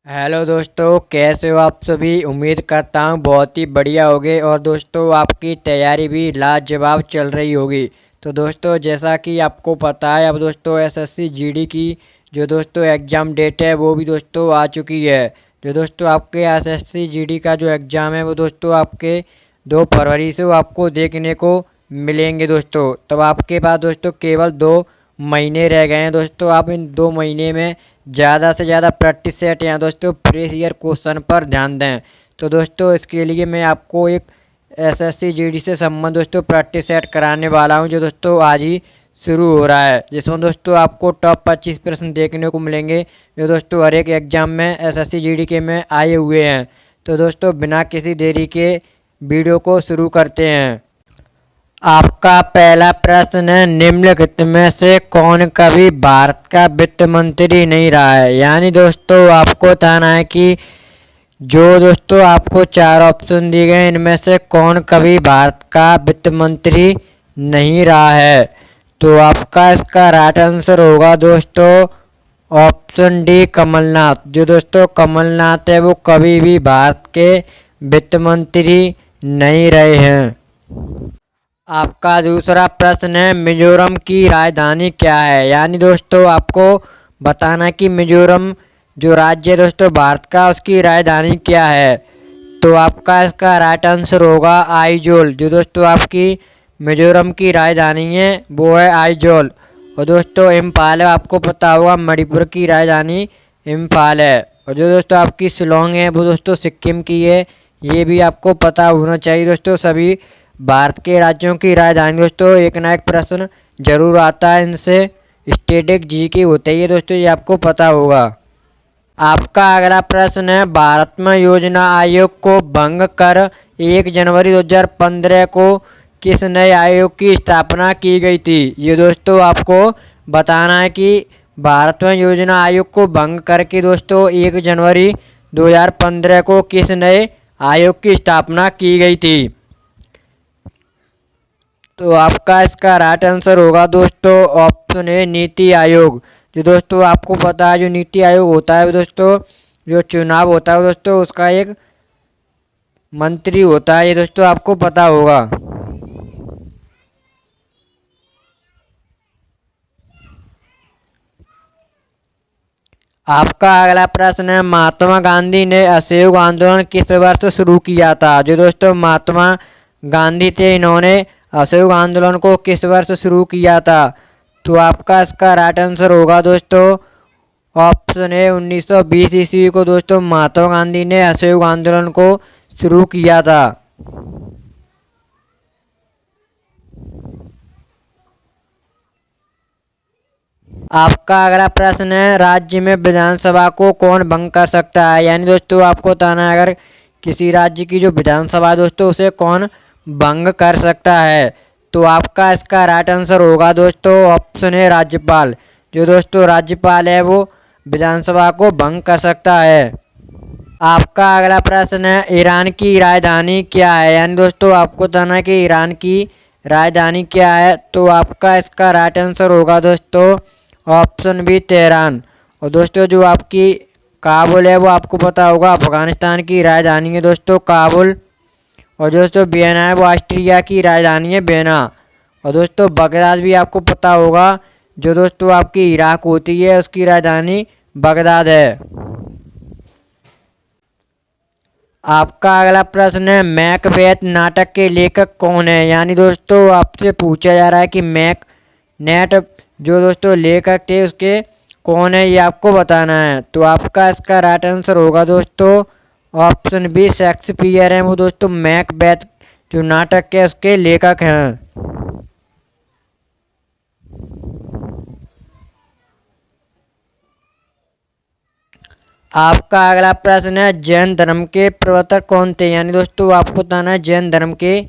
Hello दोस्तों, कैसे हो आप सभी। उम्मीद करता हूँ बहुत ही बढ़िया होगे और दोस्तों आपकी तैयारी भी लाजवाब चल रही होगी। तो दोस्तों जैसा कि आपको पता है, अब दोस्तों एसएससी जीडी की जो दोस्तों एग्ज़ाम डेट है वो भी दोस्तों आ चुकी है। जो दोस्तों आपके एसएससी जीडी का जो एग्ज़ाम है वो दोस्तों आपके 2 फरवरी से वो आपको देखने को मिलेंगे दोस्तों। तब आपके पास दोस्तों केवल 2 महीने रह गए हैं दोस्तों। आप इन 2 महीने में ज़्यादा से ज़्यादा प्रैक्टिस सेट या दोस्तों प्रीवियस ईयर क्वेश्चन पर ध्यान दें। तो दोस्तों इसके लिए मैं आपको एक एसएससी जीडी से संबंध दोस्तों प्रैक्टिस सेट कराने वाला हूं, जो दोस्तों आज ही शुरू हो रहा है। जिसमें दोस्तों आपको टॉप 25 प्रश्न देखने को मिलेंगे, जो दोस्तों हर एक एग्जाम में एसएससी जीडी के में आए हुए हैं। तो दोस्तों बिना किसी देरी के वीडियो को शुरू करते हैं। आपका पहला प्रश्न है, निम्नलिखित में से कौन कभी भारत का वित्त मंत्री नहीं रहा है। यानी दोस्तों आपको बताना है कि जो दोस्तों आपको 4 ऑप्शन दिए गए इनमें से कौन कभी भारत का वित्त मंत्री नहीं रहा है। तो आपका इसका राइट आंसर होगा दोस्तों ऑप्शन डी, कमलनाथ। जो दोस्तों कमलनाथ है वो कभी भी भारत के वित्त मंत्री नहीं रहे हैं। आपका दूसरा प्रश्न है, मिजोरम की राजधानी क्या है। यानी दोस्तों आपको बताना कि मिजोरम जो राज्य है दोस्तों भारत का, उसकी राजधानी क्या है। तो आपका इसका राइट आंसर होगा आइजोल। जो दोस्तों आपकी मिजोरम की राजधानी है वो है आइजोल। और दोस्तों इम्फाल है, आपको पता होगा मणिपुर की राजधानी इम्फाल है। और जो दोस्तों आपकी शिलोंग है वो दोस्तों सिक्किम की है। ये भी आपको पता होना चाहिए दोस्तों। सभी भारत के राज्यों की राजधानी दोस्तों एक ना एक प्रश्न जरूर आता है इनसे। स्टैटिक जी की होती है दोस्तों, ये आपको पता होगा। आपका अगला प्रश्न है, भारत में योजना आयोग को भंग कर 1 जनवरी 2015 को किस नए आयोग की स्थापना की गई थी। ये दोस्तों आपको बताना है कि भारत में योजना आयोग को भंग करके दोस्तों 1 जनवरी 2015 को किस नए आयोग की स्थापना की गई थी। तो आपका इसका राइट आंसर होगा दोस्तों ऑप्शन ए, नीति आयोग। जो दोस्तों आपको पता है जो नीति आयोग होता है दोस्तों, जो चुनाव होता है दोस्तों उसका एक मंत्री होता है। ये दोस्तों आपको पता होगा। आपका अगला प्रश्न है, महात्मा गांधी ने असहयोग आंदोलन किस वर्ष शुरू किया था। जो दोस्तों महात्मा गांधी थे इन्होंने असहयोग आंदोलन को किस वर्ष शुरू किया था। तो आपका इसका राइट आंसर होगा दोस्तों ऑप्शन ए, 1920 ईस्वी को दोस्तों महात्मा गांधी ने असहयोग आंदोलन को शुरू किया था। आपका अगला प्रश्न है, राज्य में विधानसभा को कौन भंग कर सकता है। यानी दोस्तों आपको बताना है अगर किसी राज्य की जो विधानसभा है दोस्तों उसे कौन भंग कर सकता है। तो आपका इसका राइट आंसर होगा दोस्तों ऑप्शन है, राज्यपाल। जो दोस्तों राज्यपाल है वो विधानसभा को भंग कर सकता है। आपका अगला प्रश्न है, ईरान की राजधानी क्या है। यानी दोस्तों आपको बताना है कि ईरान की राजधानी क्या है। तो आपका इसका राइट आंसर होगा दोस्तों ऑप्शन बी, तेहरान। और दोस्तों जो आपकी काबुल है वो आपको पता होगा अफगानिस्तान की राजधानी है दोस्तों काबुल। और दोस्तों वियना है वो ऑस्ट्रिया की राजधानी है वियना। और दोस्तों बगदाद भी आपको पता होगा, जो दोस्तों आपकी इराक होती है उसकी राजधानी बगदाद है। आपका अगला प्रश्न है, मैकबेथ नाटक के लेखक कौन है। यानी दोस्तों आपसे पूछा जा रहा है कि मैकबेथ जो दोस्तों लेखक थे उसके कौन है, ये आपको बताना है। तो आपका इसका राइट आंसर होगा दोस्तों ऑप्शन बी, शेक्सपियर हैं वो दोस्तों मैकबेथ जो नाटक के उसके लेखक हैं। आपका अगला प्रश्न है, जैन धर्म के प्रवर्तक कौन थे। यानी दोस्तों आपको बताना है जैन धर्म के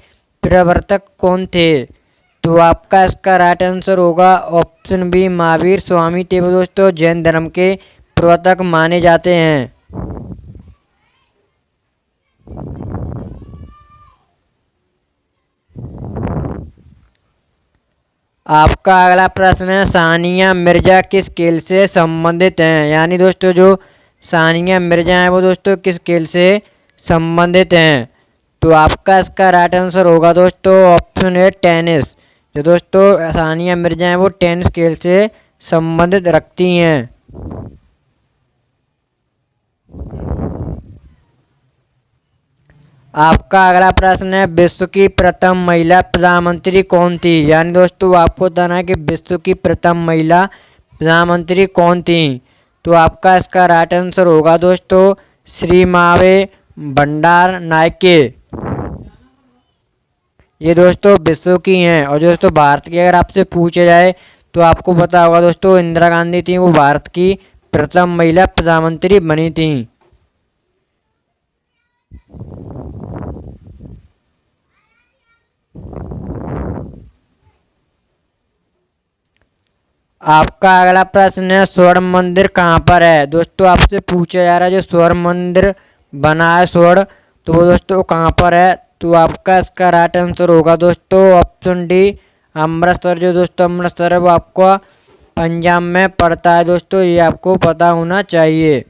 प्रवर्तक कौन थे। तो आपका इसका राइट आंसर होगा ऑप्शन बी, महावीर स्वामी थे वो दोस्तों जैन धर्म के प्रवर्तक माने जाते हैं। आपका अगला प्रश्न है, सानिया मिर्जा किस खेल से संबंधित हैं। यानी दोस्तों जो सानिया मिर्जा हैं वो दोस्तों किस खेल से संबंधित हैं? तो आपका इसका राइट आंसर होगा दोस्तों ऑप्शन ए टेनिस। जो दोस्तों सानिया मिर्जा हैं वो टेनिस खेल से संबंधित रखती हैं। आपका अगला प्रश्न है विश्व की प्रथम महिला प्रधानमंत्री कौन थी? यानी दोस्तों आपको बताना है कि विश्व की प्रथम महिला प्रधानमंत्री कौन थी? तो आपका इसका राइट आंसर होगा दोस्तों श्रीमावे भंडार नायके। ये दोस्तों विश्व की हैं। और दोस्तों भारत की अगर आपसे पूछा जाए तो आपको पता होगा दोस्तों इंदिरा गांधी थी, वो भारत की प्रथम महिला प्रधानमंत्री बनी थी। आपका अगला प्रश्न है स्वर्ण मंदिर कहाँ पर है? दोस्तों आपसे पूछा जा रहा है जो स्वर्ण मंदिर बना है स्वर्ण, तो वो दोस्तों कहाँ पर है? तो आपका इसका राइट आंसर होगा दोस्तों ऑप्शन डी अमृतसर। जो दोस्तों अमृतसर है वो आपको पंजाब में पड़ता है दोस्तों, ये आपको पता होना चाहिए।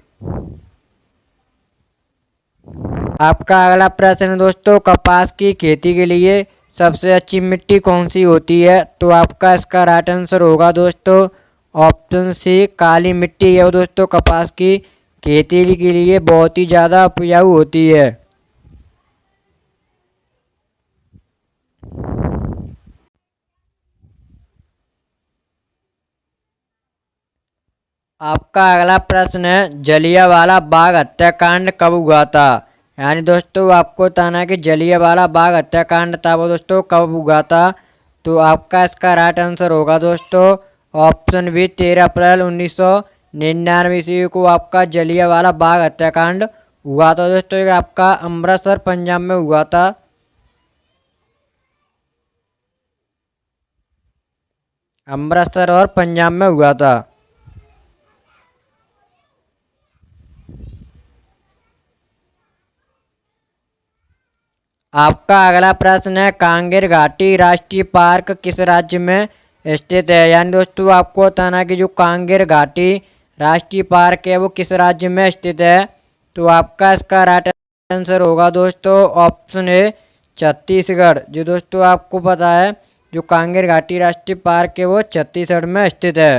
आपका अगला प्रश्न है दोस्तों कपास की खेती के लिए सबसे अच्छी मिट्टी कौन सी होती है? तो आपका इसका राइट आंसर होगा दोस्तों ऑप्शन सी काली मिट्टी है। दोस्तों कपास की खेती के लिए बहुत ही ज़्यादा उपजाऊ होती है। आपका अगला प्रश्न है जलियांवाला बाग हत्याकांड कब हुआ था? यानी दोस्तों आपको बताना है कि जलियांवाला बाग हत्याकांड था वो दोस्तों कब हुआ था? तो आपका इसका राइट आंसर होगा दोस्तों ऑप्शन बी 13 अप्रैल 1999 ईस्वी को आपका जलियांवाला बाग हत्याकांड हुआ था दोस्तों। ये आपका अमृतसर पंजाब में हुआ था। अमृतसर और पंजाब में हुआ था। आपका अगला प्रश्न है कांगेर घाटी राष्ट्रीय पार्क किस राज्य में स्थित है? यानी दोस्तों आपको बताना है कि जो कांगेर घाटी राष्ट्रीय पार्क है वो किस राज्य में स्थित है? तो आपका इसका राइट आंसर होगा दोस्तों ऑप्शन ए छत्तीसगढ़। जो दोस्तों आपको पता है जो कांगेर घाटी राष्ट्रीय पार्क है वो छत्तीसगढ़ में स्थित है।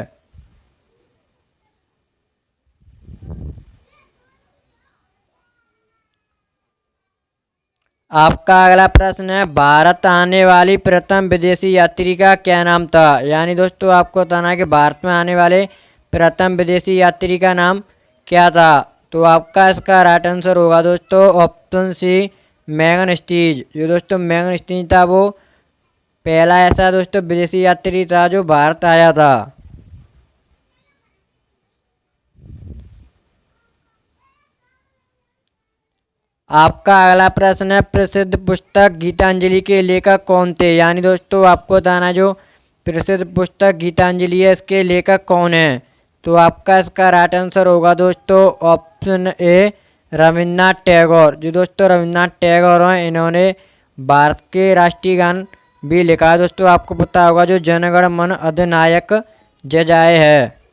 आपका अगला प्रश्न है भारत आने वाली प्रथम विदेशी यात्री का क्या नाम था? यानी दोस्तों आपको बताना है कि भारत में आने वाले प्रथम विदेशी यात्री का नाम क्या था? तो आपका इसका राइट आंसर होगा दोस्तों ऑप्शन सी मैगन स्टीज। जो दोस्तों मैगन स्टीज था वो पहला ऐसा दोस्तों विदेशी यात्री था जो भारत आया था। आपका अगला प्रश्न है प्रसिद्ध पुस्तक गीतांजलि के लेखक कौन थे? यानी दोस्तों आपको बताना जो प्रसिद्ध पुस्तक गीतांजलि है इसके लेखक कौन है? तो आपका इसका राइट आंसर होगा दोस्तों ऑप्शन ए रविन्द्रनाथ टैगोर। जो दोस्तों रविन्द्रनाथ टैगोर हैं इन्होंने भारत के राष्ट्रीय गान भी लिखा है। दोस्तों आपको पता होगा जो जनगण मन अधिनायक जय जय है।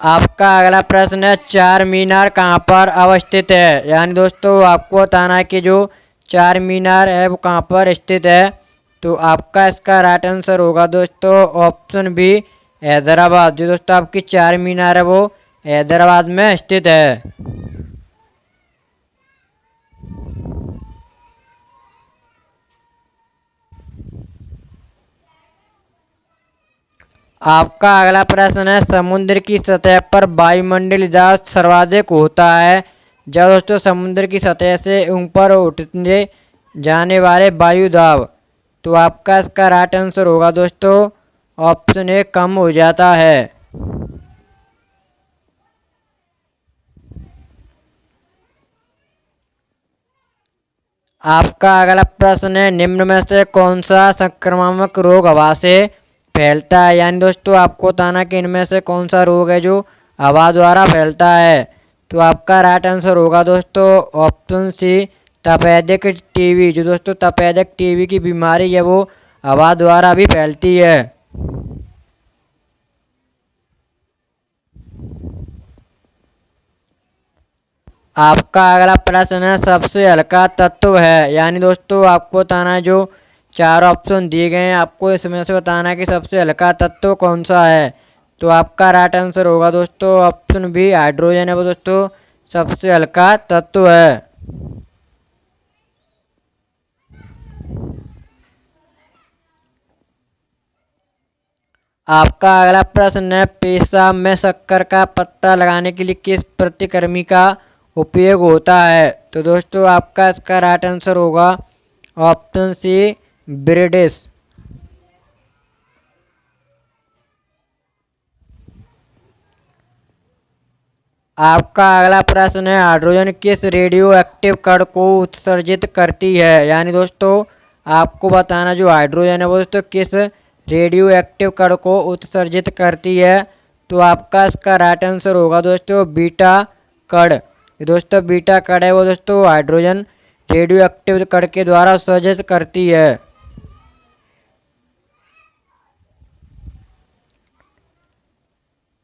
आपका अगला प्रश्न है चार मीनार कहाँ पर अवस्थित है? यानी दोस्तों आपको बताना है कि जो चार मीनार है वो कहाँ पर स्थित है? तो आपका इसका राइट आंसर होगा दोस्तों ऑप्शन बी हैदराबाद। जो दोस्तों आपकी चार मीनार है वो हैदराबाद में स्थित है। आपका अगला प्रश्न है समुद्र की सतह पर वायुमंडलीय दाब सर्वाधिक होता है जब दोस्तों समुद्र की सतह से ऊपर उठने जाने वाले वायु दाब। तो आपका इसका राइट आंसर होगा दोस्तों ऑप्शन ए कम हो जाता है। आपका अगला प्रश्न है निम्न में से कौन सा संक्रामक रोग हवा से फैलता है? यानी दोस्तों आपको बताना कि इनमें से कौन सा रोग है जो हवा द्वारा फैलता है? तो आपका राइट आंसर होगा दोस्तों ऑप्शन सी तपेदिक टीबी। जो दोस्तों तपेदिक टीबी की बीमारी है वो हवा द्वारा भी फैलती है। आपका अगला प्रश्न है सबसे हल्का तत्व है, यानी दोस्तों आपको बताना है जो चार ऑप्शन दिए गए हैं, आपको इसमें से बताना है कि सबसे हल्का तत्व कौन सा है। तो आपका राइट आंसर होगा दोस्तों ऑप्शन बी, हाइड्रोजन है वो दोस्तों सबसे हल्का तत्व है। आपका अगला प्रश्न है पेशाब में शक्कर का पता लगाने के लिए किस प्रतिक्रमी का उपयोग होता है। तो दोस्तों आपका इसका राइट आंसर होगा ऑप्शन सी, ब्रिडिस। आपका अगला प्रश्न है हाइड्रोजन किस रेडियो एक्टिव कण को उत्सर्जित करती है, यानी दोस्तों आपको बताना जो हाइड्रोजन है वो दोस्तों किस रेडियो एक्टिव कण को उत्सर्जित करती है। तो आपका इसका राइट आंसर होगा दोस्तों बीटा कण। दोस्तों बीटा कण है वो दोस्तों हाइड्रोजन रेडियो एक्टिव कण के द्वारा उत्सर्जित करती है।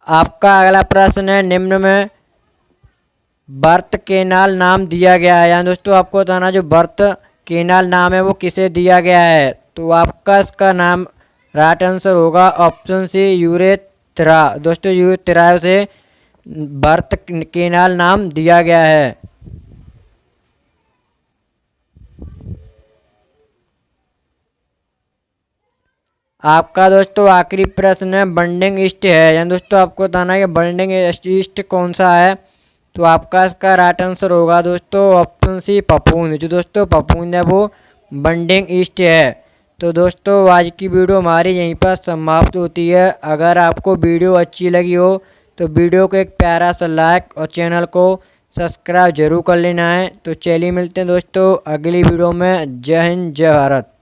आपका अगला प्रश्न है निम्न में बर्त केनाल नाम दिया गया है, यानी दोस्तों आपको बताना जो बर्त केनाल नाम है वो किसे दिया गया है। तो आपका इसका नाम राइट आंसर होगा ऑप्शन सी, यूरेथ्रा। दोस्तों यूरेथ्रा से बर्त केनाल नाम दिया गया है। आपका दोस्तों आखिरी प्रश्न है बंडिंग ईस्ट है, यानी दोस्तों आपको बताना है कि बंडिंग ईस्ट कौन सा है। तो आपका इसका राइट आंसर होगा दोस्तों ऑप्शन सी, फफूंद। जो दोस्तों फफूंद है वो बंडिंग ईस्ट है। तो दोस्तों आज की वीडियो हमारी यहीं पर समाप्त होती है। अगर आपको वीडियो अच्छी लगी हो तो वीडियो को एक प्यारा सा लाइक और चैनल को सब्सक्राइब जरूर कर लेना है। तो चलिए मिलते हैं दोस्तों अगली वीडियो में। जय हिंद, जय भारत।